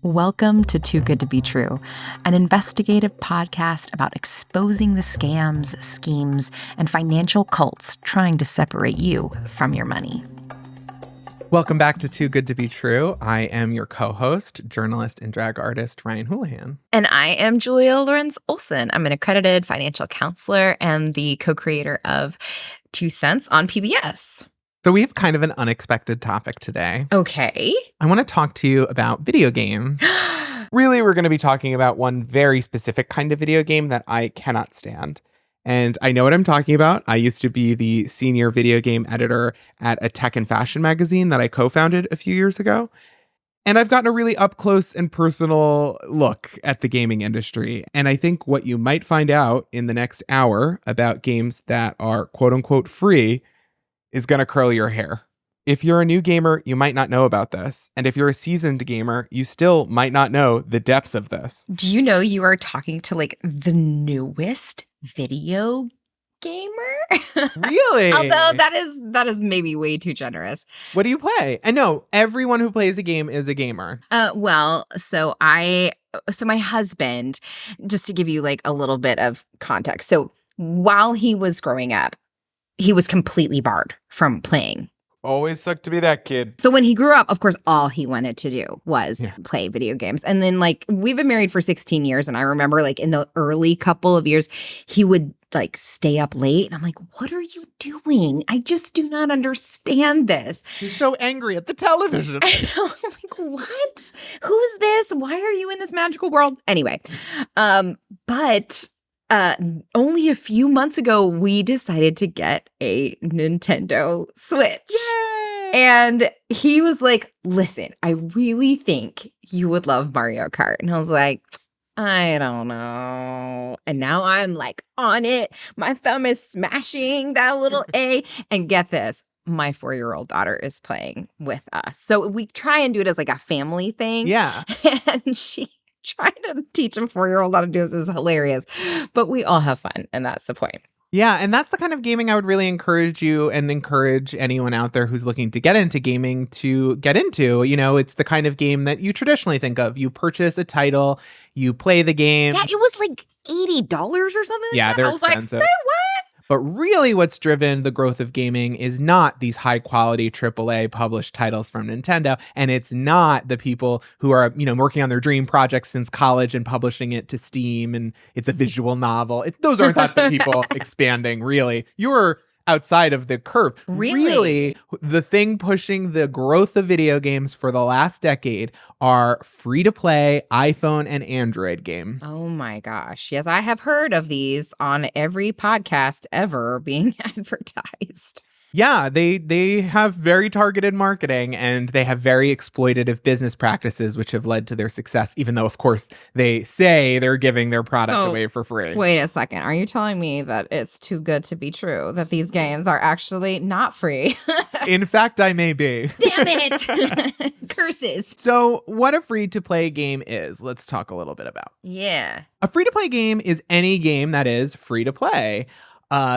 Welcome to Too Good to Be True, an investigative podcast about exposing the scams, schemes, and financial cults trying to separate you from your money. Welcome back to Too Good to Be True. I am your co-host, journalist and drag artist, Ryan Houlihan. And I am Julia Lorenz Olson. I'm an accredited financial counselor and the co-creator of 2 Cents on PBS. So we have kind of an unexpected topic today. Okay. I want to talk to you about video games. Really, we're going to be talking about one very specific kind of video game that I cannot stand. And I know what I'm talking about. I used to be the senior video game editor at a tech and fashion magazine that I co-founded a few years ago. And I've gotten a really up close and personal look at the gaming industry. And I think what you might find out in the next hour about games that are quote unquote free is going to curl your hair. If you're a new gamer, you might not know about this. And if you're a seasoned gamer, you still might not know the depths of this. Do you know you are talking to like the newest video gamer? Really? Although that is maybe way too generous. What do you play? And no, everyone who plays a game is a gamer. So my husband, just to give you like a little bit of context. So while he was growing up, he was completely barred from playing. Always sucked to be that kid. So when he grew up, of course, all he wanted to do was play video games. And then like we've been married for 16 years. And I remember like in the early couple of years, he would like stay up late. And I'm like, what are you doing? I just do not understand this. He's so angry at the television. I know. I'm like, what? Who's this? Why are you in this magical world? Anyway, but only a few months ago, we decided to get a Nintendo Switch. Yay! And he was like, listen, I really think you would love Mario Kart. And I was like, I don't know. And now I'm like on it. My thumb is smashing that little A. And get this, my 4-year-old daughter is playing with us. So we try and do it as like a family thing. Yeah. And she trying to teach a 4-year-old how to do this is hilarious. But we all have fun. And that's the point. Yeah, and that's the kind of gaming I would really encourage you and encourage anyone out there who's looking to get into gaming to get into. You know, it's the kind of game that you traditionally think of. You purchase a title, you play the game. Yeah, it was like $80 or something. Yeah, they're expensive. I was like, say what? But really what's driven the growth of gaming is not these high quality AAA published titles from Nintendo. And it's not the people who are, working on their dream projects since college and publishing it to Steam and it's a visual novel. Those aren't not the people expanding, really. You're outside of the curve. Really, the thing pushing the growth of video games for the last decade are free-to-play iPhone and Android games. Oh my gosh. Yes, I have heard of these on every podcast ever being advertised. Yeah, they have very targeted marketing and they have very exploitative business practices, which have led to their success, even though, of course, they say they're giving their product away for free. Wait a second. Are you telling me that it's too good to be true, that these games are actually not free? In fact, I may be. Damn it. Curses. So what a free-to-play game is, let's talk a little bit about. Yeah. A free-to-play game is any game that is free-to-play.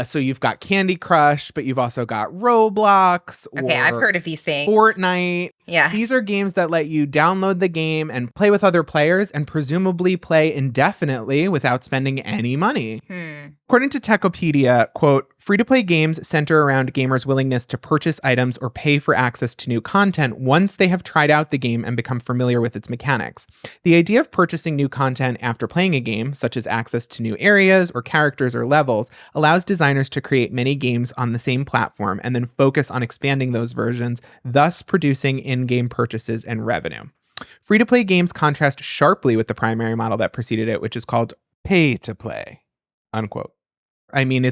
So you've got Candy Crush, but you've also got Roblox. Okay, I've heard of these things. Fortnite. Yeah. These are games that let you download the game and play with other players and presumably play indefinitely without spending any money. According to Techopedia, quote, free-to-play games center around gamers' willingness to purchase items or pay for access to new content once they have tried out the game and become familiar with its mechanics. The idea of purchasing new content after playing a game, such as access to new areas or characters or levels, allows designers to create many games on the same platform and then focus on expanding those versions, thus producing in-game purchases and revenue. Free-to-play games contrast sharply with the primary model that preceded it, which is called pay-to-play, unquote. I mean,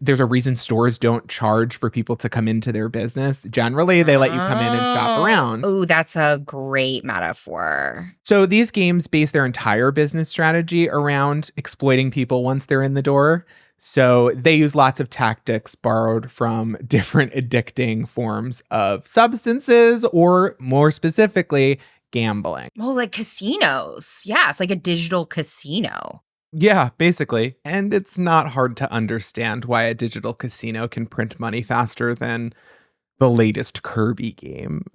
there's a reason stores don't charge for people to come into their business. Generally, they let you come in and shop around. Oh, that's a great metaphor. So these games base their entire business strategy around exploiting people once they're in the door. So they use lots of tactics borrowed from different addicting forms of substances, or more specifically, gambling. Well, like casinos. Yeah, it's like a digital casino. Yeah, basically. And it's not hard to understand why a digital casino can print money faster than the latest Kirby game.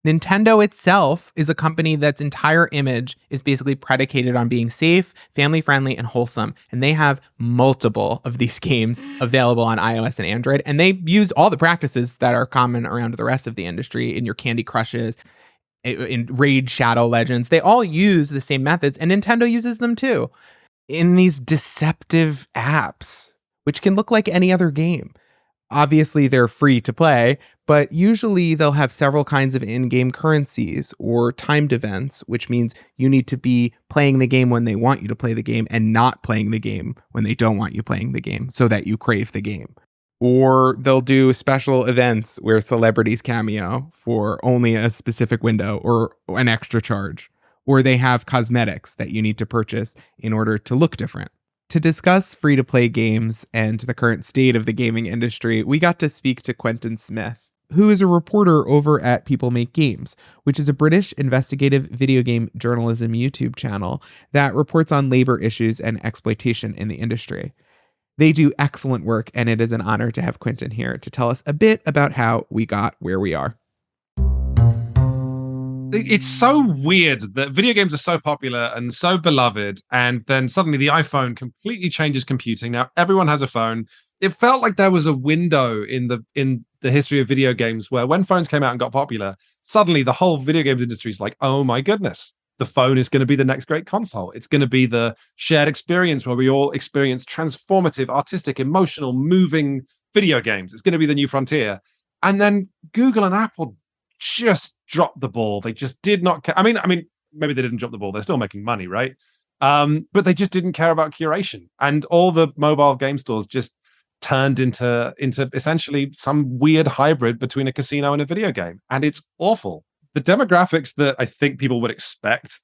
Nintendo itself is a company that's entire image is basically predicated on being safe, family-friendly, and wholesome. And they have multiple of these games available on iOS and Android. And they use all the practices that are common around the rest of the industry in your Candy Crushes, in Raid Shadow Legends. They all use the same methods, and Nintendo uses them too in these deceptive apps, which can look like any other game. Obviously, they're free to play, but usually they'll have several kinds of in-game currencies or timed events, which means you need to be playing the game when they want you to play the game and not playing the game when they don't want you playing the game so that you crave the game. Or they'll do special events where celebrities cameo for only a specific window or an extra charge. Or they have cosmetics that you need to purchase in order to look different. To discuss free-to-play games and the current state of the gaming industry, we got to speak to Quentin Smith, who is a reporter over at People Make Games, which is a British investigative video game journalism YouTube channel that reports on labor issues and exploitation in the industry. They do excellent work, and it is an honor to have Quentin here to tell us a bit about how we got where we are. It's so weird that video games are so popular and so beloved, and then suddenly the iPhone completely changes computing. Now everyone has a phone. It felt like there was a window in the history of video games where when phones came out and got popular, suddenly the whole video games industry is like, oh my goodness, the phone is going to be the next great console. It's going to be the shared experience where we all experience transformative, artistic, emotional, moving video games. It's going to be the new frontier. And then Google and Apple just dropped the ball. They just did not care. I mean, maybe they didn't drop the ball. They're still making money, right? But they just didn't care about curation. And all the mobile game stores just turned into essentially some weird hybrid between a casino and a video game. And it's awful. The demographics that I think people would expect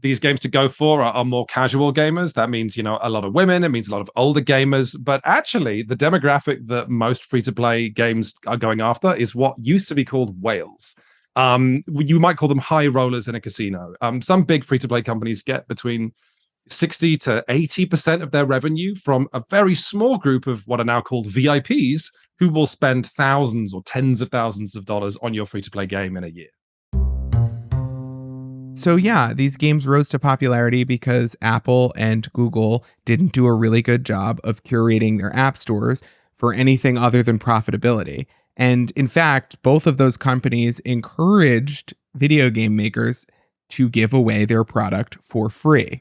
these games to go for are more casual gamers. That means, a lot of women. It means a lot of older gamers. But actually, the demographic that most free-to-play games are going after is what used to be called whales. You might call them high rollers in a casino. Some big free-to-play companies get between 60 to 80% of their revenue from a very small group of what are now called VIPs who will spend thousands or tens of thousands of dollars on your free-to-play game in a year. So yeah, these games rose to popularity because Apple and Google didn't do a really good job of curating their app stores for anything other than profitability. And in fact, both of those companies encouraged video game makers to give away their product for free.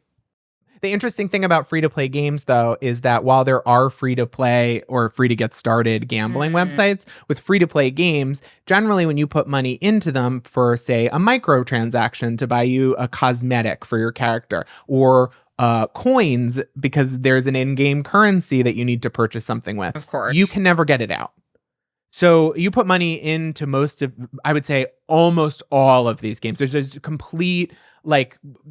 The interesting thing about free-to-play games, though, is that while there are free-to-play or free-to-get-started gambling websites, with free-to-play games, generally when you put money into them for, say, a microtransaction to buy you a cosmetic for your character, or coins because there's an in-game currency that you need to purchase something with, Of course. you can never get it out. So you put money into I would say almost all of these games. There's a complete,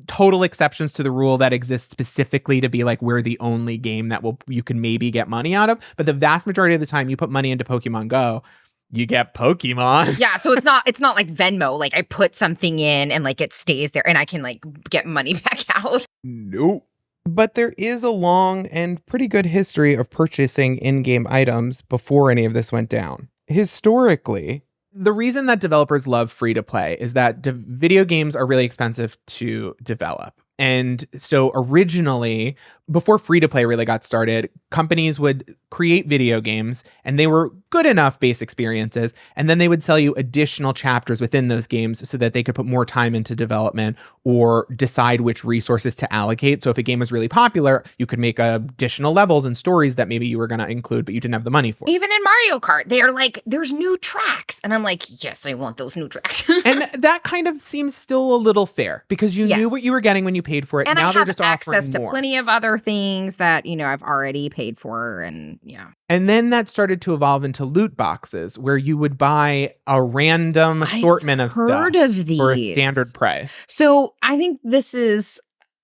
total exceptions to the rule that exists specifically to be we're the only game that you can maybe get money out of. But the vast majority of the time you put money into Pokemon Go, you get Pokemon. Yeah, so it's not like Venmo. I put something in and it stays there and I can get money back out. Nope. But there is a long and pretty good history of purchasing in-game items before any of this went down. Historically, the reason that developers love free-to-play is that video games are really expensive to develop. And so originally, before free-to-play really got started, companies would create video games and they were good enough base experiences. And then they would sell you additional chapters within those games so that they could put more time into development or decide which resources to allocate. So if a game was really popular, you could make additional levels and stories that maybe you were going to include, but you didn't have the money for. Even in Mario Kart, they are there's new tracks. And I'm like, yes, I want those new tracks. And that kind of seems still a little fair because you knew what you were getting when you paid for it. And now I they're have just access offering to more. plenty of other things that, I've already paid for. And yeah. And then that started to evolve into loot boxes where you would buy a random assortment of stuff for a standard price. So I think this is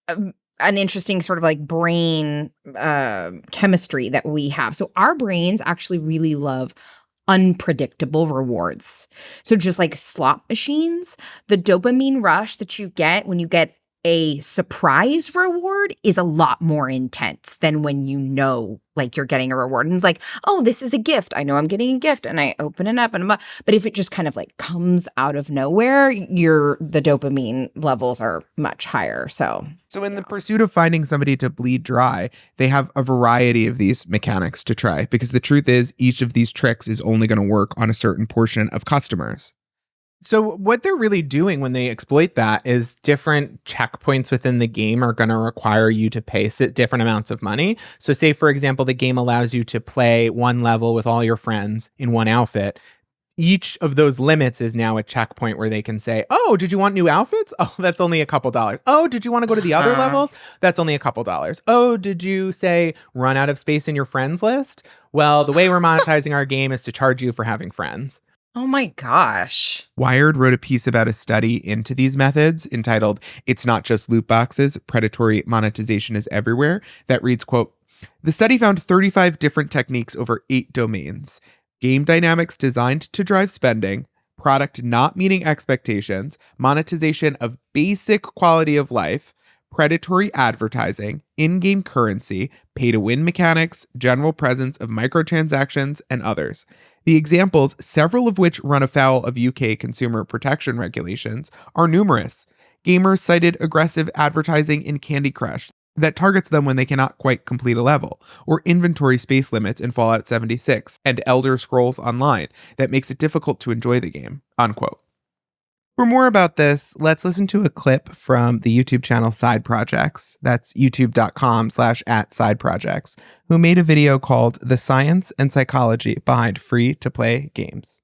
an interesting sort of brain chemistry that we have. So our brains actually really love unpredictable rewards. So just like slot machines, the dopamine rush that you get when you get a surprise reward is a lot more intense than when you know, like, you're getting a reward. And it's like, oh, this is a gift. I know I'm getting a gift, and I open it up, but if it just kind of like comes out of nowhere, the dopamine levels are much higher. So in the pursuit of finding somebody to bleed dry, they have a variety of these mechanics to try, because the truth is each of these tricks is only going to work on a certain portion of customers. So what they're really doing when they exploit that is different checkpoints within the game are going to require you to pay different amounts of money. So say, for example, the game allows you to play one level with all your friends in one outfit. Each of those limits is now a checkpoint where they can say, oh, did you want new outfits? Oh, that's only a couple dollars. Oh, did you want to go to the other levels? That's only a couple dollars. Oh, did you say run out of space in your friends list? Well, the way we're monetizing our game is to charge you for having friends. oh my gosh. Wired wrote a piece about a study into these methods entitled, It's Not Just Loot Boxes, Predatory Monetization is Everywhere, that reads, quote, the study found 35 different techniques over 8 domains. Game dynamics designed to drive spending, product not meeting expectations, monetization of basic quality of life, predatory advertising, in-game currency, pay-to-win mechanics, general presence of microtransactions, and others. The examples, several of which run afoul of UK consumer protection regulations, are numerous. Gamers cited aggressive advertising in Candy Crush that targets them when they cannot quite complete a level, or inventory space limits in Fallout 76 and Elder Scrolls Online that makes it difficult to enjoy the game, unquote. For more about this, let's listen to a clip from the YouTube channel Side Projects. That's youtube.com/@sideprojects, who made a video called The Science and Psychology Behind Free-to-Play Games.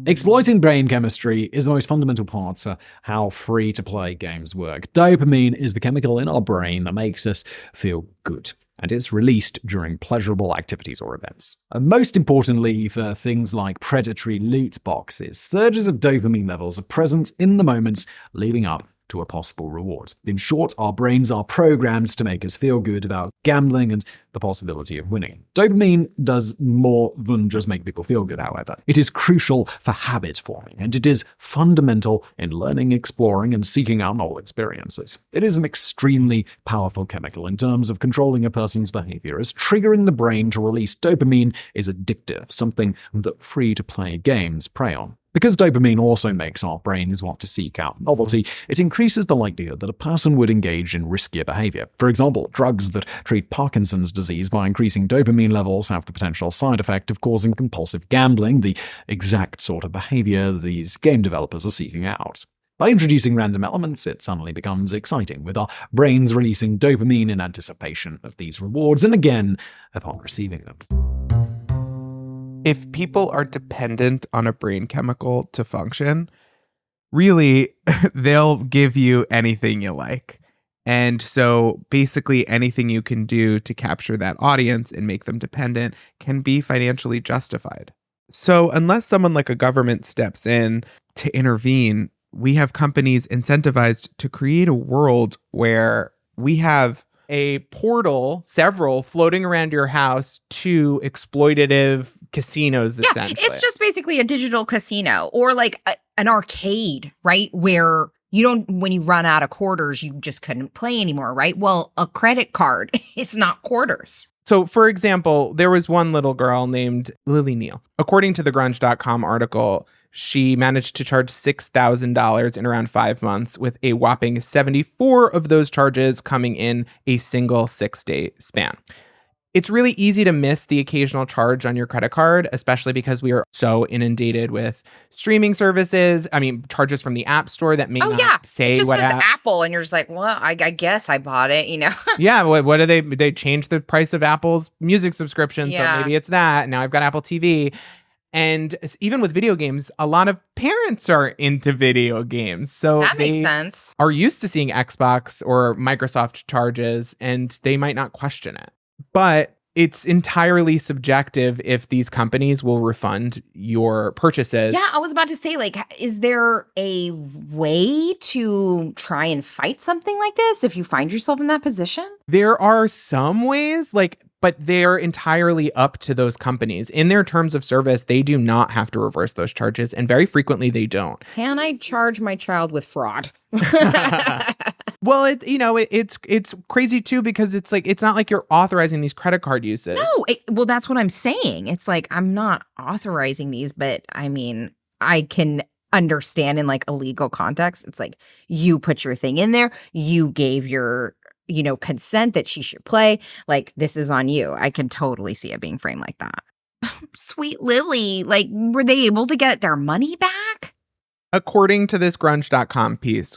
Exploiting brain chemistry is the most fundamental part to how free-to-play games work. Dopamine is the chemical in our brain that makes us feel good, and it's released during pleasurable activities or events. And most importantly, for things like predatory loot boxes, surges of dopamine levels are present in the moments leading up to a possible reward. In short, our brains are programmed to make us feel good about gambling and the possibility of winning. Dopamine does more than just make people feel good, however. It is crucial for habit forming, and it is fundamental in learning, exploring, and seeking out novel experiences. It is an extremely powerful chemical in terms of controlling a person's behavior, as triggering the brain to release dopamine is addictive, something that free-to-play games prey on. Because dopamine also makes our brains want to seek out novelty, it increases the likelihood that a person would engage in riskier behavior. For example, drugs that treat Parkinson's disease by increasing dopamine levels have the potential side effect of causing compulsive gambling, the exact sort of behavior these game developers are seeking out. By introducing random elements, it suddenly becomes exciting, with our brains releasing dopamine in anticipation of these rewards and again upon receiving them. If people are dependent on a brain chemical to function, really, they'll give you anything you like. And so basically anything you can do to capture that audience and make them dependent can be financially justified. So unless someone like a government steps in to intervene, we have companies incentivized to create a world where we have a portal, several floating around your house to exploitative casinos, essentially. It's just basically a digital casino or like an arcade, right? Where when you run out of quarters, you just couldn't play anymore, right? Well, a credit card is not quarters. So, for example, there was one little girl named Lily Neal. According to the grunge.com article, she managed to charge $6,000 in around 5 months, with a whopping 74 of those charges coming in a single 6-day span. It's really easy to miss the occasional charge on your credit card, especially because we are so inundated with streaming services. I mean, charges from the App Store that may not say it just what says Apple, and you're just like, well, I guess I bought it, you know? Yeah, what do they changed the price of Apple's music subscription, so maybe it's that. Now I've got Apple TV. And even with video games, a lot of parents are into video games. So that makes sense. Are used to seeing Xbox or Microsoft charges, and they might not question it. But it's entirely subjective if these companies will refund your purchases. Yeah, I was about to say, like, is there a way to try and fight something like this if you find yourself in that position? There are some ways, like but they're entirely up to those companies. In their terms of service, they do not have to reverse those charges, and very frequently they don't. Can I charge my child with fraud? Well, it's crazy too, because it's like, it's not like you're authorizing these credit card uses. No, well, that's what I'm saying. It's like, I'm not authorizing these, but I mean, I can understand in like a legal context. It's like, you put your thing in there, you gave your, consent that she should play. Like, this is on you. I can totally see it being framed like that. Sweet Lily, like, were they able to get their money back? According to this grunge.com piece,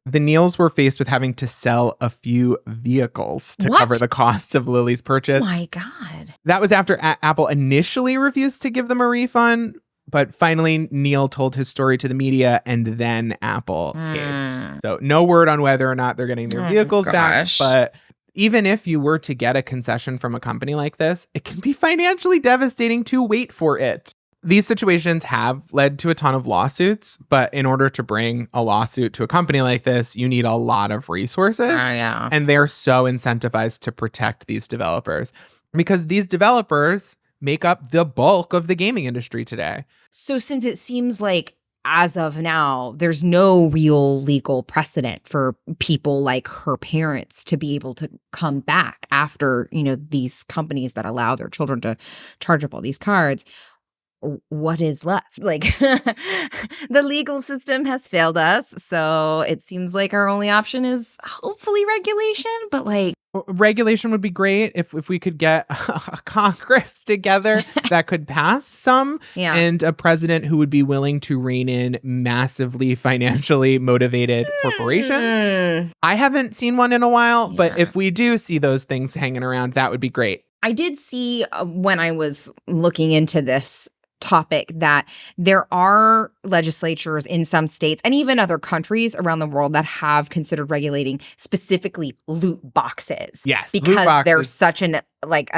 the Neals were faced with having to sell a few vehicles to cover the cost of Lily's purchase. Oh my God. That was after Apple initially refused to give them a refund, but finally Neal told his story to the media, and then Apple caved. So no word on whether or not they're getting their vehicles back, but even if you were to get a concession from a company like this, it can be financially devastating to wait for it. These situations have led to a ton of lawsuits, but in order to bring a lawsuit to a company like this, you need a lot of resources. Yeah. And they're so incentivized to protect these developers, because these developers make up the bulk of the gaming industry today. So since it seems like as of now, there's no real legal precedent for people like her parents to be able to come back after, these companies that allow their children to charge up all these cards. What is left? Like, the legal system has failed us. So it seems like our only option is hopefully regulation. But like, regulation would be great if we could get a Congress together that could pass some, and a president who would be willing to rein in massively financially motivated corporations. I haven't seen one in a while, but if we do see those things hanging around, that would be great. I did see when I was looking into this topic that there are legislatures in some states and even other countries around the world that have considered regulating specifically loot boxes. Yes, because they're such a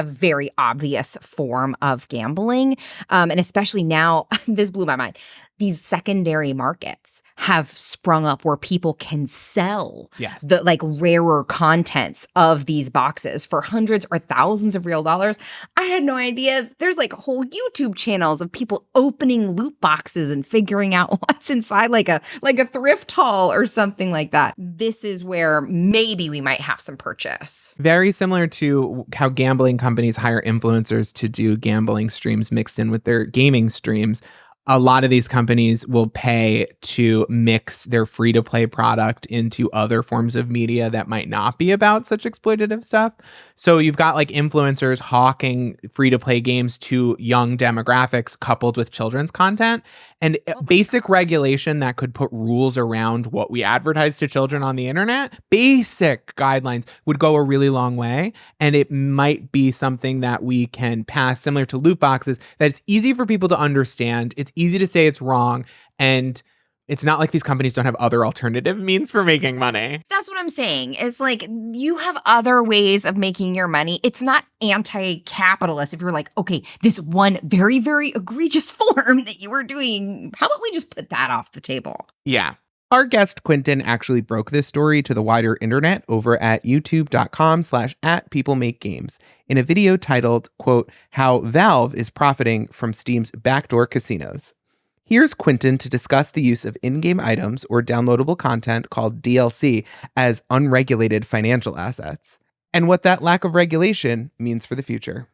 very obvious form of gambling. And especially now, this blew my mind. These secondary markets have sprung up where people can sell the rarer contents of these boxes for hundreds or thousands of real dollars. I had no idea. There's whole YouTube channels of people opening loot boxes and figuring out what's inside, like a thrift haul or something like that. This is where maybe we might have some purchase. Very similar to how gambling companies hire influencers to do gambling streams mixed in with their gaming streams. A lot of these companies will pay to mix their free-to-play product into other forms of media that might not be about such exploitative stuff. So you've got influencers hawking free-to-play games to young demographics coupled with children's content. And basic regulation that could put rules around what we advertise to children on the internet, basic guidelines would go a really long way. And it might be something that we can pass, similar to loot boxes, that it's easy for people to understand. It's easy to say it's wrong. And it's not like these companies don't have other alternative means for making money. That's what I'm saying. It's you have other ways of making your money. It's not anti-capitalist if you're okay, this one very, very egregious form that you were doing, how about we just put that off the table? Yeah. Our guest Quentin actually broke this story to the wider internet over at youtube.com/@peoplemakegames in a video titled, quote, "How Valve is Profiting from Steam's Backdoor Casinos." Here's Quentin to discuss the use of in-game items or downloadable content called DLC as unregulated financial assets, and what that lack of regulation means for the future.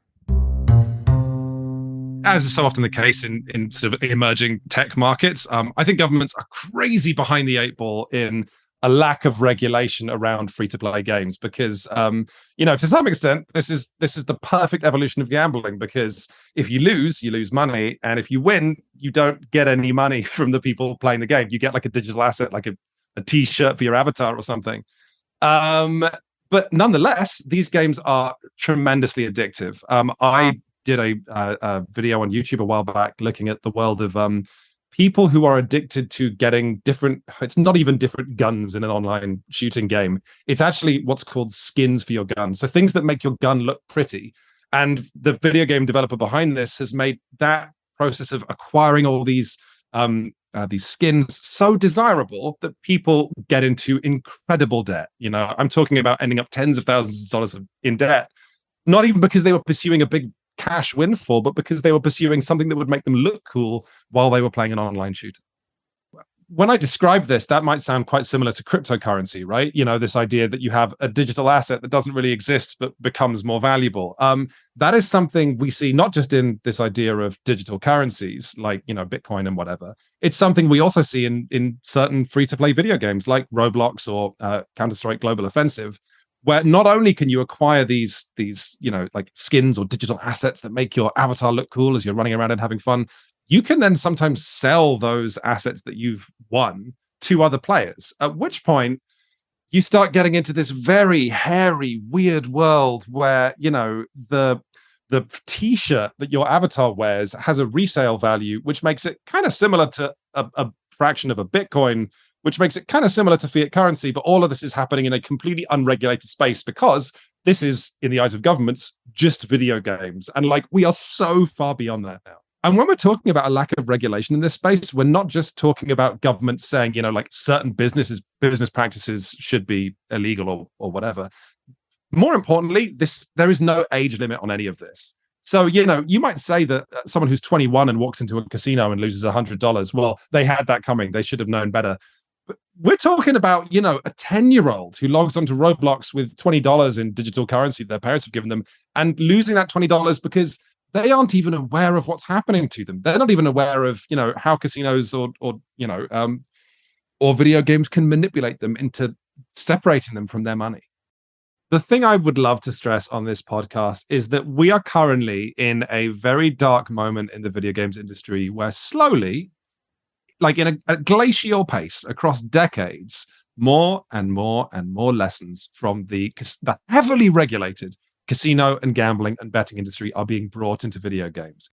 As is so often the case in sort of emerging tech markets, I think governments are crazy behind the eight ball in a lack of regulation around free-to-play games, because to some extent this is the perfect evolution of gambling, because if you lose money, and if you win, you don't get any money from the people playing the game. You get a digital asset, like a t-shirt for your avatar or something. But nonetheless, these games are tremendously addictive. I did a video on YouTube a while back looking at the world of people who are addicted to getting it's not even different guns in an online shooting game. It's actually what's called skins for your gun. So things that make your gun look pretty. And the video game developer behind this has made that process of acquiring all these skins so desirable that people get into incredible debt. I'm talking about ending up tens of thousands of dollars in debt. not even because they were pursuing a big cash windfall, but because they were pursuing something that would make them look cool while they were playing an online shooter. When I describe this, that might sound quite similar to cryptocurrency, right? You know, this idea that you have a digital asset that doesn't really exist but becomes more valuable. That is something we see not just in this idea of digital currencies like, you know, Bitcoin and whatever. It's something we also see in certain free-to-play video games like Roblox or Counter-Strike Global Offensive, where not only can you acquire these, you know, like skins or digital assets that make your avatar look cool as you're running around and having fun, you can then sometimes sell those assets that you've won to other players, at which point you start getting into this very hairy, weird world where, you know, the t-shirt that your avatar wears has a resale value, which makes it kind of similar to a fraction of a Bitcoin, which makes it kind of similar to fiat currency. But all of this is happening in a completely unregulated space because this is, in the eyes of governments, just video games. And like, we are so far beyond that now. And when we're talking about a lack of regulation in this space, we're not just talking about governments saying, you know, like certain business practices should be illegal or whatever. More importantly, there is no age limit on any of this. So, you know, you might say that someone who's 21 and walks into a casino and loses $100, well, they had that coming. They should have known better. But we're talking about, you know, a 10-year-old who logs onto Roblox with $20 in digital currency that their parents have given them and losing that $20 because they aren't even aware of what's happening to them. They're not even aware of, you know, how casinos or you know, or video games can manipulate them into separating them from their money. The thing I would love to stress on this podcast is that we are currently in a very dark moment in the video games industry where slowly, like in a glacial pace across decades, more and more and more lessons from the heavily regulated casino and gambling and betting industry are being brought into video games.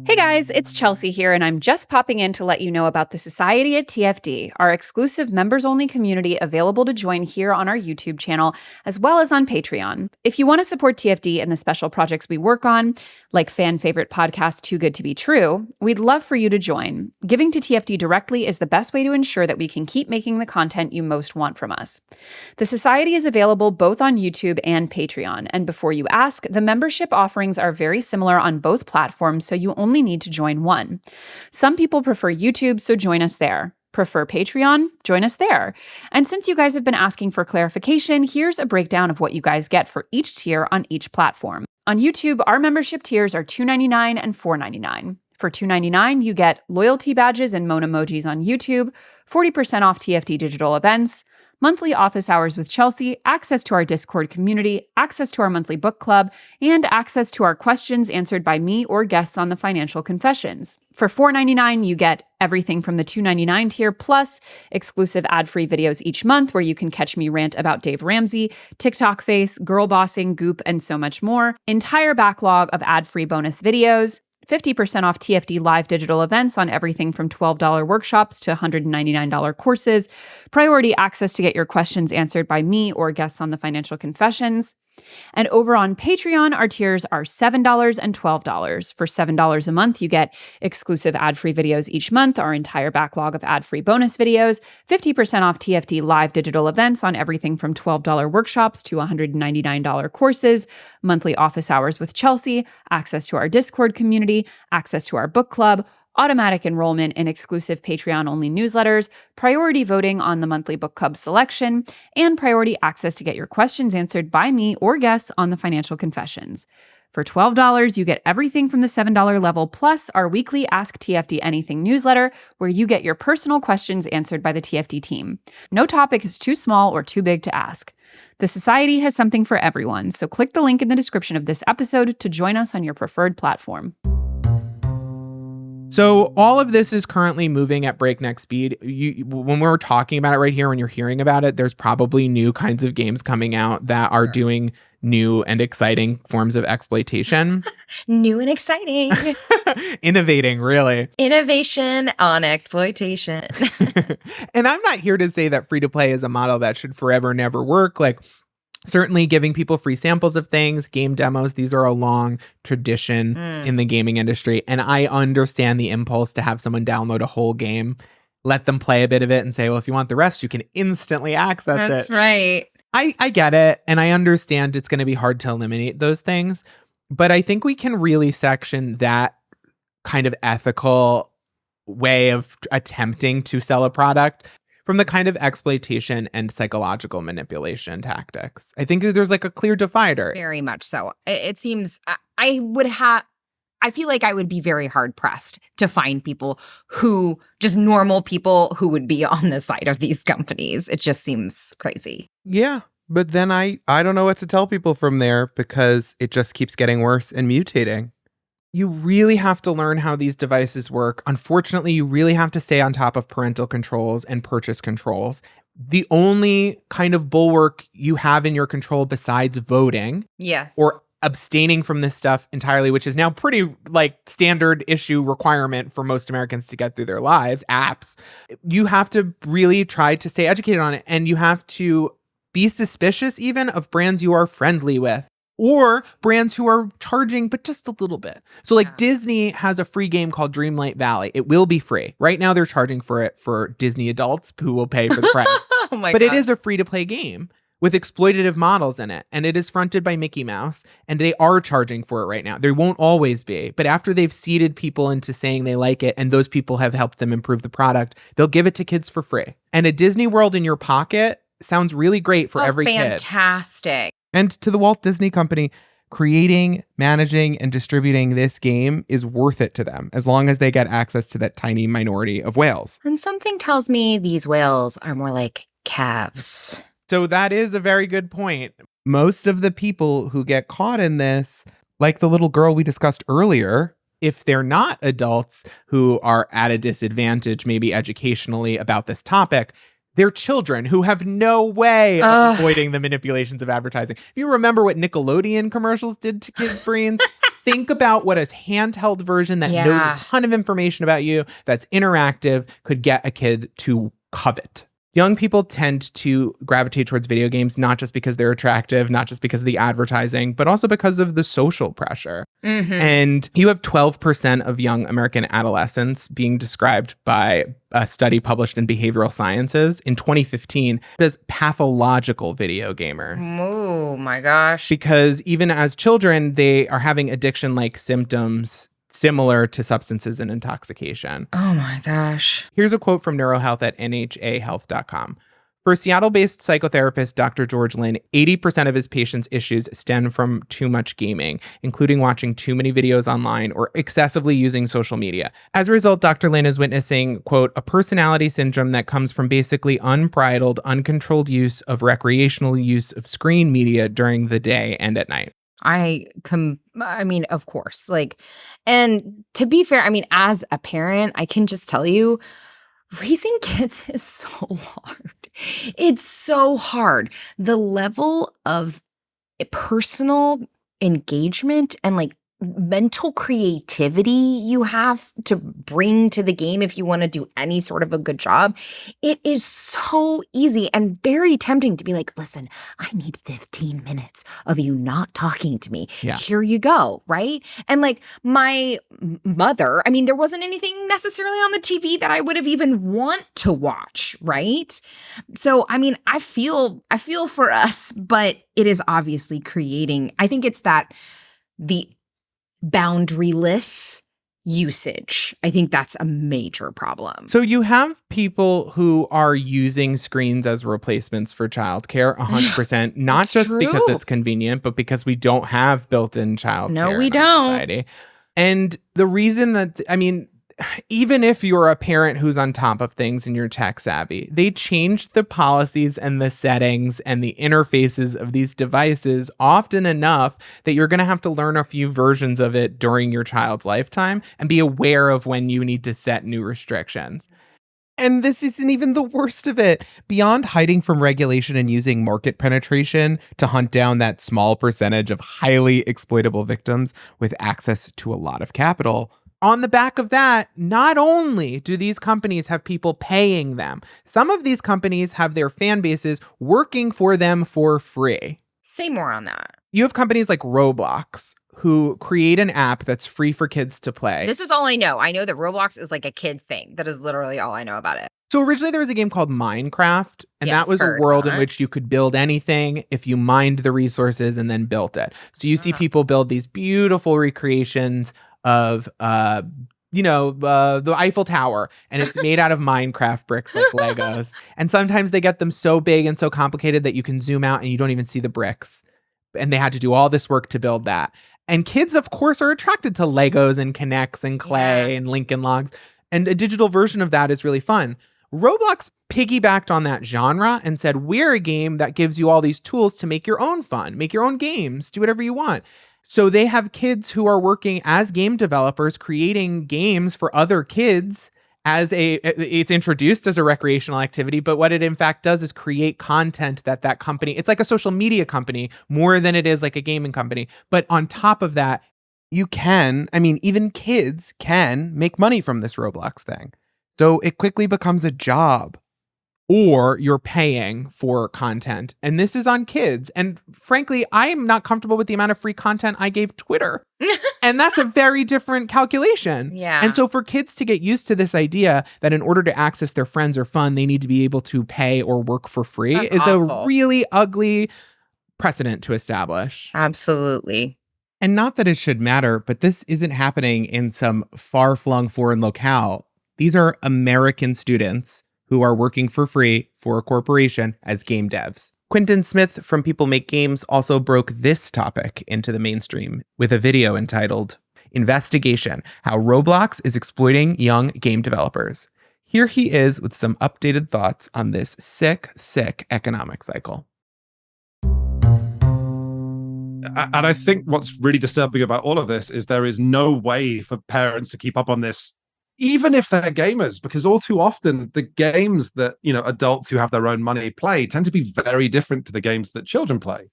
Hey guys, it's Chelsea here, and I'm just popping in to let you know about the Society at TFD, our exclusive members-only community available to join here on our YouTube channel, as well as on Patreon. If you want to support TFD and the special projects we work on, like fan-favorite podcast Too Good to Be True, we'd love for you to join. Giving to TFD directly is the best way to ensure that we can keep making the content you most want from us. The Society is available both on YouTube and Patreon, and before you ask, the membership offerings are very similar on both platforms, so you only need to join one. Some people prefer YouTube, so join us there. Prefer Patreon? Join us there. And since you guys have been asking for clarification, here's a breakdown of what you guys get for each tier on each platform. On YouTube, our membership tiers are $2.99 and $4.99. For $2.99, you get loyalty badges and moan emojis on YouTube, 40% off TFD digital events, monthly office hours with Chelsea, access to our Discord community, access to our monthly book club, and access to our questions answered by me or guests on the Financial Confessions. For $4.99, you get everything from the $2.99 tier, plus exclusive ad-free videos each month where you can catch me rant about Dave Ramsey, TikTok face, girl bossing, Goop, and so much more. Entire backlog of ad-free bonus videos. 50% off TFD live digital events on everything from $12 workshops to $199 courses, priority access to get your questions answered by me or guests on the Financial Confessions. And over on Patreon, our tiers are $7 and $12. For $7 a month, you get exclusive ad-free videos each month, our entire backlog of ad-free bonus videos, 50% off TFD live digital events on everything from $12 workshops to $199 courses, monthly office hours with Chelsea, access to our Discord community, access to our book club, automatic enrollment in exclusive Patreon-only newsletters, priority voting on the monthly book club selection, and priority access to get your questions answered by me or guests on the Financial Confessions. For $12, you get everything from the $7 level, plus our weekly Ask TFD Anything newsletter, where you get your personal questions answered by the TFD team. No topic is too small or too big to ask. The Society has something for everyone, so click the link in the description of this episode to join us on your preferred platform. So all of this is currently moving at breakneck speed. When we're talking about it right here, when you're hearing about it, there's probably new kinds of games coming out that are doing new and exciting forms of exploitation. New and exciting. Innovating, really. Innovation on exploitation. And I'm not here to say that free-to-play is a model that should forever never work. Like, certainly giving people free samples of things, game demos, these are a long tradition in the gaming industry. And I understand the impulse to have someone download a whole game, let them play a bit of it and say, well, if you want the rest, you can instantly access it. That's right. I get it, and I understand it's going to be hard to eliminate those things, but I think we can really section that kind of ethical way of attempting to sell a product from the kind of exploitation and psychological manipulation tactics. I think that there's like a clear divider. Very much so. It seems I feel like I would be very hard pressed to find people just normal people who would be on the side of these companies. It just seems crazy. Yeah. But then I don't know what to tell people from there because it just keeps getting worse and mutating. You really have to learn how these devices work. Unfortunately, you really have to stay on top of parental controls and purchase controls. The only kind of bulwark you have in your control besides voting, yes, or abstaining from this stuff entirely, which is now pretty like standard issue requirement for most Americans to get through their lives, apps, you have to really try to stay educated on it. And you have to be suspicious even of brands you are friendly with, or brands who are charging, but just a little bit. So like Disney has a free game called Dreamlight Valley. It will be free. Right now they're charging for it for Disney adults who will pay for the price. Oh my But God. it is a free to play game with exploitative models in it. And it is fronted by Mickey Mouse. And they are charging for it right now. They won't always be. But after they've seeded people into saying they like it, and those people have helped them improve the product, they'll give it to kids for free. And a Disney World in your pocket sounds really great for every kid. Fantastic. And to the Walt Disney Company, creating, managing, and distributing this game is worth it to them, as long as they get access to that tiny minority of whales. And something tells me these whales are more like calves. So that is a very good point. Most of the people who get caught in this, like the little girl we discussed earlier, if they're not adults who are at a disadvantage, maybe educationally about this topic, they're children who have no way of avoiding the manipulations of advertising. If you remember what Nickelodeon commercials did to kids' brains, think about what a handheld version that knows a ton of information about you, that's interactive, could get a kid to covet. Young people tend to gravitate towards video games, not just because they're attractive, not just because of the advertising, but also because of the social pressure. Mm-hmm. And you have 12% of young American adolescents being described by a study published in Behavioral Sciences in 2015 as pathological video gamers. Oh my gosh. Because even as children, they are having addiction-like symptoms similar to substances and intoxication. Oh my gosh. Here's a quote from neurohealth at nhahealth.com. For Seattle-based psychotherapist Dr. George Lynn, 80% of his patients' issues stem from too much gaming, including watching too many videos online or excessively using social media. As a result, Dr. Lynn is witnessing, quote, a personality syndrome that comes from basically unbridled, uncontrolled use of recreational use of screen media during the day and at night. I mean, of course, and to be fair, I mean, as a parent, I can just tell you, raising kids is so hard. It's so hard. The level of personal engagement and mental creativity you have to bring to the game if you want to do any sort of a good job, it is so easy and very tempting to be like, listen, I need 15 minutes of you not talking to me. Yeah. Here you go, right? And my mother, I mean, there wasn't anything necessarily on the TV that I would have even want to watch, right? So, I mean, I feel for us, but it is obviously creating, I think it's the boundaryless usage. I think that's a major problem. So you have people who are using screens as replacements for childcare 100%, not That's just true. because it's convenient, but because we don't have built-in childcare. No, we in our don't. society. And the reason that, I mean, even if you're a parent who's on top of things and you're tech savvy, they changed the policies and the settings and the interfaces of these devices often enough that you're going to have to learn a few versions of it during your child's lifetime and be aware of when you need to set new restrictions. And this isn't even the worst of it. Beyond hiding from regulation and using market penetration to hunt down that small percentage of highly exploitable victims with access to a lot of capital, on the back of that, not only do these companies have people paying them, some of these companies have their fan bases working for them for free. Say more on that. You have companies like Roblox who create an app that's free for kids to play. This is all I know. I know that Roblox is like a kid's thing. That is literally all I know about it. So originally there was a game called Minecraft, and Yes, that was a heard world in that. which you could build anything if you mined the resources and then built it. So you see people build these beautiful recreations of the Eiffel Tower, and it's made out of Minecraft bricks like Legos. And sometimes they get them so big and so complicated that you can zoom out and you don't even see the bricks. And they had to do all this work to build that. And kids, of course, are attracted to Legos and Kinects and clay and Lincoln Logs. And a digital version of that is really fun. Roblox piggybacked on that genre and said, we're a game that gives you all these tools to make your own fun, make your own games, do whatever you want. So they have kids who are working as game developers, creating games for other kids it's introduced as a recreational activity, but what it in fact does is create content that company, it's like a social media company more than it is like a gaming company. But on top of that, even kids can make money from this Roblox thing. So it quickly becomes a job, or you're paying for content. And this is on kids. And frankly, I'm not comfortable with the amount of free content I gave Twitter. And that's a very different calculation. Yeah. And so for kids to get used to this idea that in order to access their friends or fun, they need to be able to pay or work for free That's is awful. a really ugly precedent to establish. Absolutely. And not that it should matter, but this isn't happening in some far-flung foreign locale. These are American students who are working for free for a corporation as game devs. Quentin Smith from People Make Games also broke this topic into the mainstream with a video entitled Investigation: How Roblox is Exploiting Young Game Developers. Here he is with some updated thoughts on this sick economic cycle. And I think what's really disturbing about all of this is there is no way for parents to keep up on this, even if they're gamers, because all too often the games that, adults who have their own money play tend to be very different to the games that children play.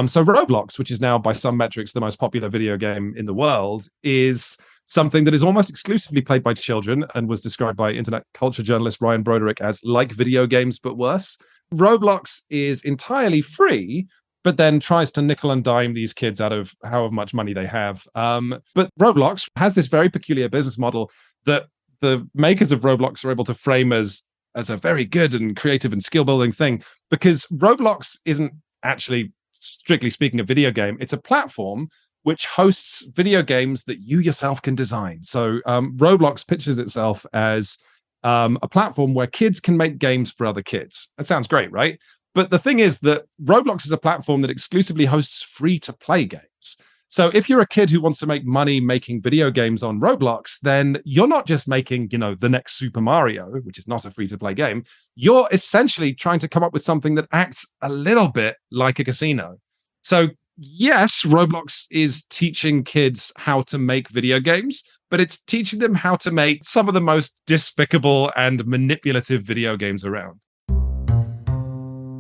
So Roblox, which is now by some metrics the most popular video game in the world, is something that is almost exclusively played by children and was described by internet culture journalist Ryan Broderick as like video games, but worse. Roblox is entirely free, but then tries to nickel and dime these kids out of however much money they have. But Roblox has this very peculiar business model that the makers of Roblox are able to frame as a very good and creative and skill building thing, because Roblox isn't actually, strictly speaking, a video game. It's a platform which hosts video games that you yourself can design. So Roblox pitches itself as a platform where kids can make games for other kids. That sounds great, right? But the thing is that Roblox is a platform that exclusively hosts free-to-play games. So if you're a kid who wants to make money making video games on Roblox, then you're not just making, the next Super Mario, which is not a free-to-play game. You're essentially trying to come up with something that acts a little bit like a casino. So yes, Roblox is teaching kids how to make video games, but it's teaching them how to make some of the most despicable and manipulative video games around.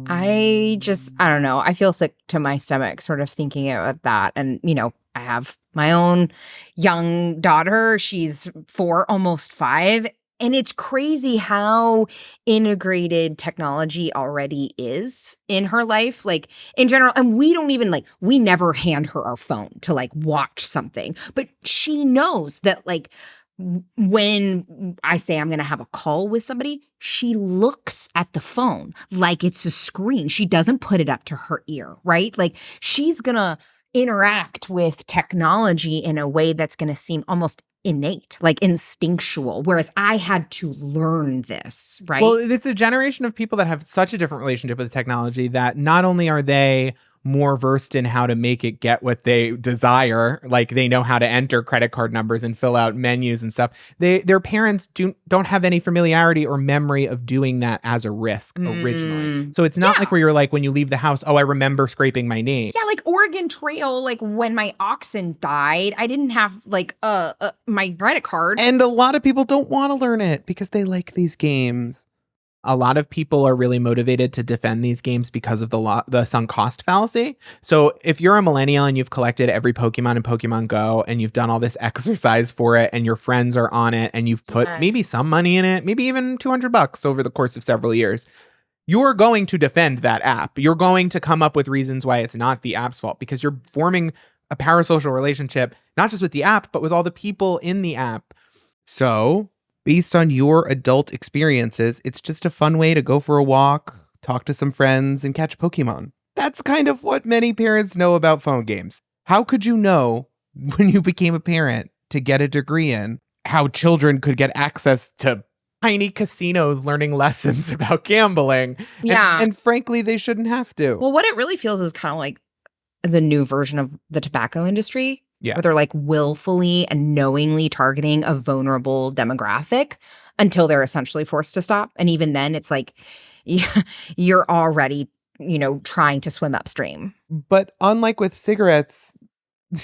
I don't know. I feel sick to my stomach sort of thinking about that. And, I have my own young daughter. She's 4, almost 5. And it's crazy how integrated technology already is in her life, like in general. And we don't even we never hand her our phone to watch something. But she knows that when I say I'm going to have a call with somebody, she looks at the phone like it's a screen. She doesn't put it up to her ear, right? She's going to interact with technology in a way that's going to seem almost innate, instinctual, whereas I had to learn this, right? Well, it's a generation of people that have such a different relationship with technology that not only are they more versed in how to make it get what they desire, they know how to enter credit card numbers and fill out menus and stuff. Their parents don't have any familiarity or memory of doing that as a risk originally. So it's not where you're when you leave the house, oh, I remember scraping my knee. Yeah, Oregon Trail, when my oxen died, I didn't have my credit card. And a lot of people don't want to learn it because they like these games. A lot of people are really motivated to defend these games because of the sunk cost fallacy. So if you're a millennial and you've collected every Pokemon in Pokemon Go and you've done all this exercise for it and your friends are on it and you've put maybe some money in it, maybe even $200 over the course of several years, you're going to defend that app. You're going to come up with reasons why it's not the app's fault because you're forming a parasocial relationship, not just with the app, but with all the people in the app. So based on your adult experiences, it's just a fun way to go for a walk, talk to some friends, and catch Pokemon. That's kind of what many parents know about phone games. How could you know when you became a parent to get a degree in how children could get access to tiny casinos learning lessons about gambling? Yeah. And frankly, they shouldn't have to. Well, what it really feels is kind of like the new version of the tobacco industry. Yeah. Where they're like willfully and knowingly targeting a vulnerable demographic until they're essentially forced to stop. And even then, it's like you're already, trying to swim upstream. But unlike with cigarettes,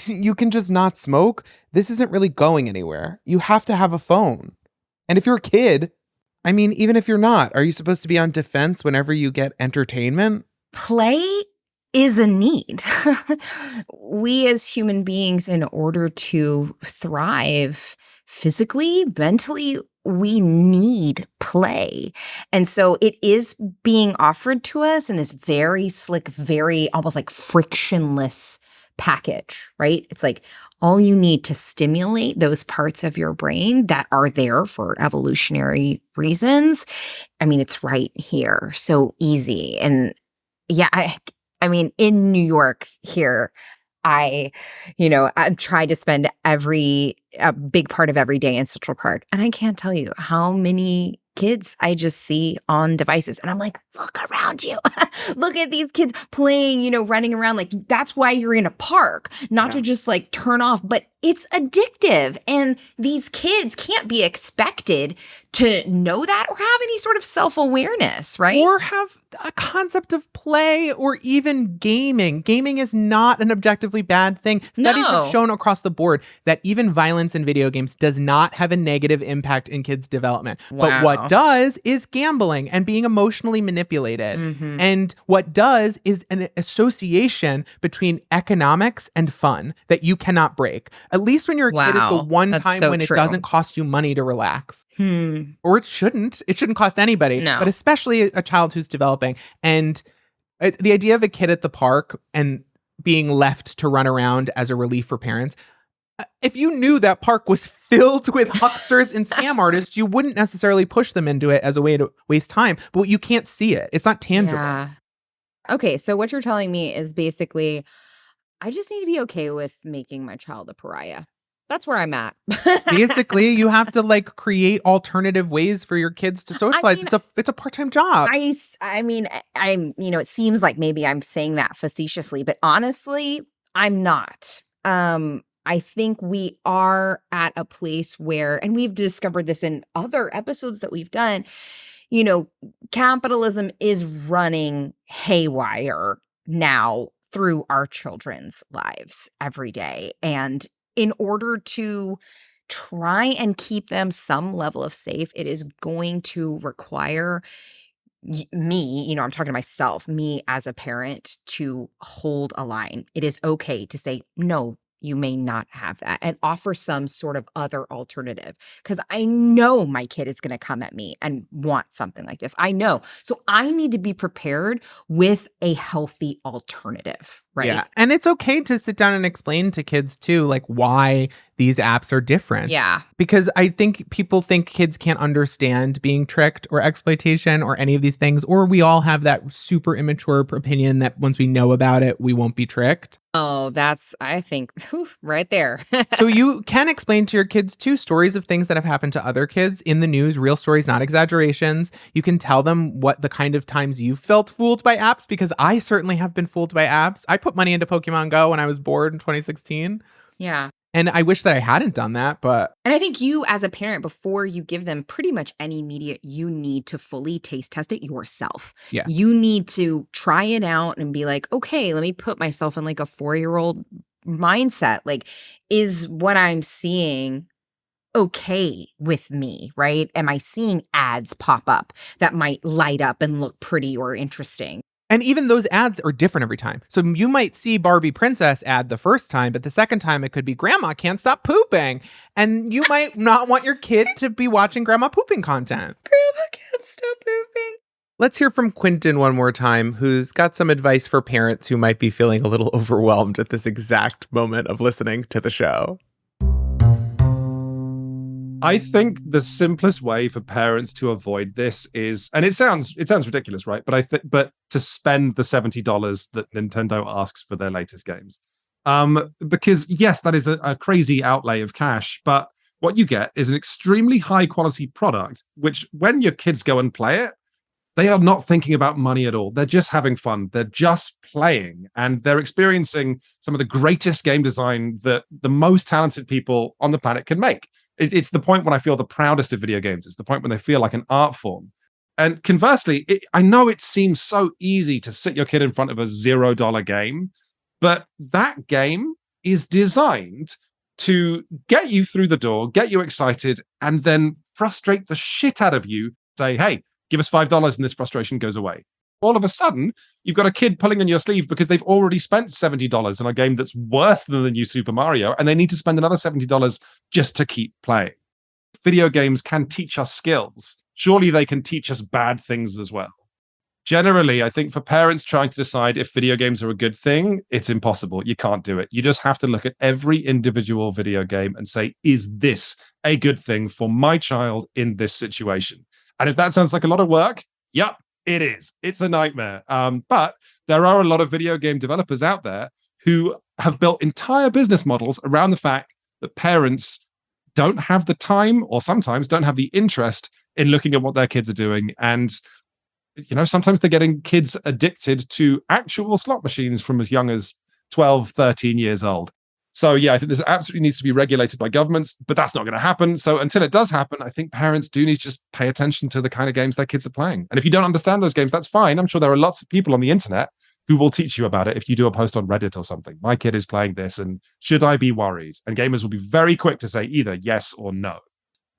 you can just not smoke. This isn't really going anywhere. You have to have a phone. And if you're a kid, even if you're not, are you supposed to be on defense whenever you get entertainment? Play is a need. We as human beings, in order to thrive physically, mentally, we need play. And so it is being offered to us in this very slick, very almost like frictionless package, right? It's like all you need to stimulate those parts of your brain that are there for evolutionary reasons. It's right here. So easy. And yeah, in New York here, I've tried to spend a big part of every day in Central Park. And I can't tell you how many kids I just see on devices. And I'm like, look around you. Look at these kids playing, running around. Like, that's why you're in a park, not to just like turn off. But it's addictive. And these kids can't be expected to know that or have any sort of self-awareness, right? Or have a concept of play or even gaming. Gaming is not an objectively bad thing. Studies have shown across the board that even violence in video games does not have a negative impact in kids' development. Wow. But what does is gambling and being emotionally manipulated. Mm-hmm. And what does is an association between economics and fun that you cannot break. At least when you're a kid, it's the one time when it doesn't cost you money to relax. Or it shouldn't. It shouldn't cost anybody. No. But especially a child who's developing. And the idea of a kid at the park and being left to run around as a relief for parents, if you knew that park was filled with hucksters and scam artists, you wouldn't necessarily push them into it as a way to waste time. But you can't see it. It's not tangible. Yeah. Okay, so what you're telling me is basically, I just need to be okay with making my child a pariah. That's where I'm at. Basically, you have to like create alternative ways for your kids to socialize. It's a part-time job. It seems like maybe I'm saying that facetiously, but honestly, I'm not. I think we are at a place where, and we've discovered this in other episodes that we've done, capitalism is running haywire now through our children's lives every day. And in order to try and keep them some level of safe, it is going to require me, I'm talking to myself, me as a parent, to hold a line. It is okay to say, no, you may not have that, and offer some sort of other alternative. Because I know my kid is going to come at me and want something like this. I know. So I need to be prepared with a healthy alternative, right? Yeah. And it's okay to sit down and explain to kids too, like why these apps are different. Yeah. Because I think people think kids can't understand being tricked or exploitation or any of these things, or we all have that super immature opinion that once we know about it, we won't be tricked. Oh, that's, I think, right there. So you can explain to your kids too stories of things that have happened to other kids in the news, real stories, not exaggerations. You can tell them what the kind of times you felt fooled by apps, because I certainly have been fooled by apps. I put money into Pokemon Go when I was bored in 2016. Yeah. And I wish that I hadn't done that, but... And I think you, as a parent, before you give them pretty much any media, you need to fully taste test it yourself. Yeah. You need to try it out and be like, okay, let me put myself in like a 4-year-old mindset. Like, is what I'm seeing okay with me, right? Am I seeing ads pop up that might light up and look pretty or interesting? And even those ads are different every time. So you might see Barbie Princess ad the first time, but the second time it could be Grandma Can't Stop Pooping. And you might not want your kid to be watching Grandma Pooping content. Grandma Can't Stop Pooping. Let's hear from Quentin one more time, who's got some advice for parents who might be feeling a little overwhelmed at this exact moment of listening to the show. I think the simplest way for parents to avoid this is, and it sounds ridiculous, right? But to spend the $70 that Nintendo asks for their latest games, because yes, that is a crazy outlay of cash, but what you get is an extremely high quality product, which when your kids go and play it, they are not thinking about money at all. They're just having fun. They're just playing, and they're experiencing some of the greatest game design that the most talented people on the planet can make. It's the point when I feel the proudest of video games. It's the point when they feel like an art form. And conversely, I know it seems so easy to sit your kid in front of a $0 game, but that game is designed to get you through the door, get you excited, and then frustrate the shit out of you. Say, hey, give us $5 and this frustration goes away. All of a sudden, you've got a kid pulling on your sleeve because they've already spent $70 on a game that's worse than the new Super Mario, and they need to spend another $70 just to keep playing. Video games can teach us skills. Surely they can teach us bad things as well. Generally, I think for parents trying to decide if video games are a good thing, it's impossible. You can't do it. You just have to look at every individual video game and say, is this a good thing for my child in this situation? And if that sounds like a lot of work, yep, it is. It's a nightmare. But there are a lot of video game developers out there who have built entire business models around the fact that parents don't have the time or sometimes don't have the interest in looking at what their kids are doing. And, sometimes they're getting kids addicted to actual slot machines from as young as 12, 13 years old. So, yeah, I think this absolutely needs to be regulated by governments, but that's not going to happen. So until it does happen, I think parents do need to just pay attention to the kind of games their kids are playing. And if you don't understand those games, that's fine. I'm sure there are lots of people on the internet who will teach you about it if you do a post on Reddit or something. My kid is playing this, and should I be worried? And gamers will be very quick to say either yes or no.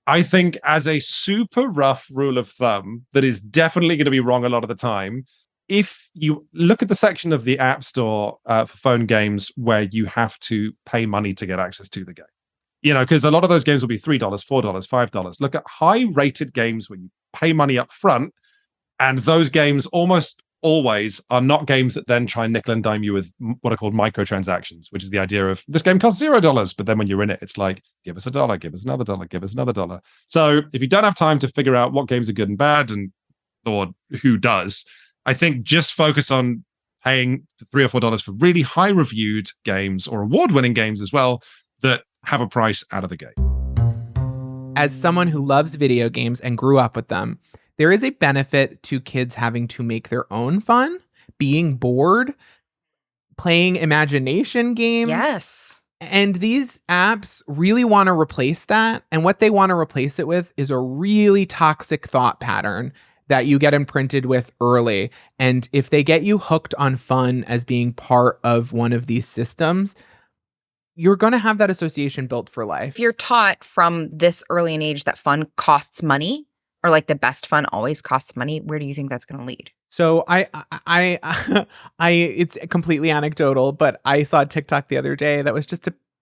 I think as a super rough rule of thumb that is definitely going to be wrong a lot of the time, if you look at the section of the App Store for phone games where you have to pay money to get access to the game, because a lot of those games will be $3, $4, $5. Look at high-rated games where you pay money up front, and those games almost always are not games that then try and nickel and dime you with what are called microtransactions, which is the idea of this game costs $0, but then when you're in it, it's like, give us $1, give us another $1, give us another $1. So if you don't have time to figure out what games are good and bad, or who does, I think just focus on paying $3 or $4 for really high reviewed games or award-winning games as well that have a price out of the gate. As someone who loves video games and grew up with them, there is a benefit to kids having to make their own fun, being bored, playing imagination games. Yes. And these apps really want to replace that. And what they want to replace it with is a really toxic thought pattern that you get imprinted with early. And if they get you hooked on fun as being part of one of these systems, you're going to have that association built for life. If you're taught from this early an age that fun costs money, or like the best fun always costs money, where do you think that's going to lead? So I it's completely anecdotal, but I saw a TikTok the other day that was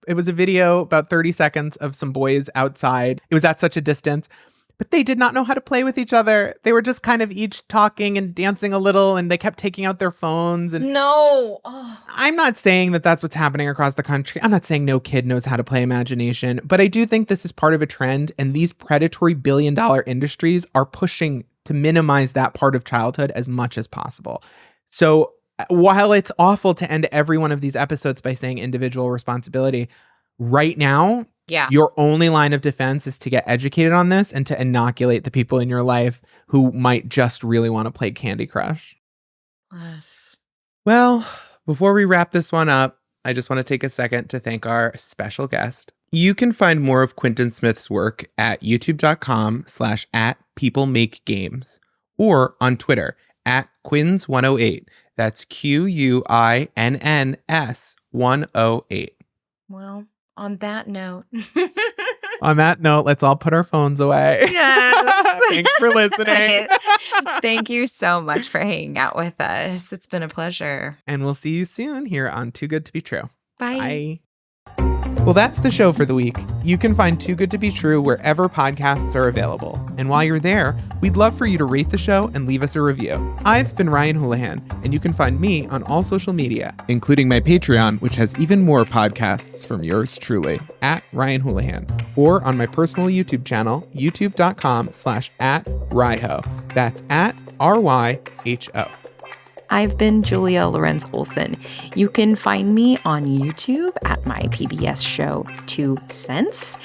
it was a video about 30 seconds of some boys outside. It was at such a distance, but they did not know how to play with each other. They were just kind of each talking and dancing a little, and they kept taking out their phones. And No. Oh. I'm not saying that that's what's happening across the country. I'm not saying no kid knows how to play imagination, but I do think this is part of a trend, and these predatory billion-dollar industries are pushing to minimize that part of childhood as much as possible. So while it's awful to end every one of these episodes by saying individual responsibility, right now, Yeah. your only line of defense is to get educated on this and to inoculate the people in your life who might just really want to play Candy Crush. Yes. Well, before we wrap this one up, I just want to take a second to thank our special guest. You can find more of Quinton Smith's work at youtube.com/@peoplemakegames or on Twitter @Quins108. That's QUINNS 108. Well, on that note. On that note, let's all put our phones away. Yes. Thanks for listening. Thank you so much for hanging out with us. It's been a pleasure. And we'll see you soon here on Too Good to Be True. Bye. Bye. Well, that's the show for the week. You can find Too Good to Be True wherever podcasts are available. And while you're there, we'd love for you to rate the show and leave us a review. I've been Ryan Houlihan, and you can find me on all social media, including my Patreon, which has even more podcasts from yours truly, @RyanHoulihan, or on my personal YouTube channel, youtube.com/@Ryho. That's @RYHO. I've been Julia Lorenz Olson. You can find me on YouTube at my PBS show 2 Cents.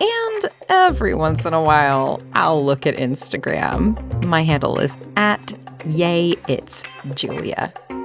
And every once in a while, I'll look at Instagram. My handle is @YayIt'sJulia.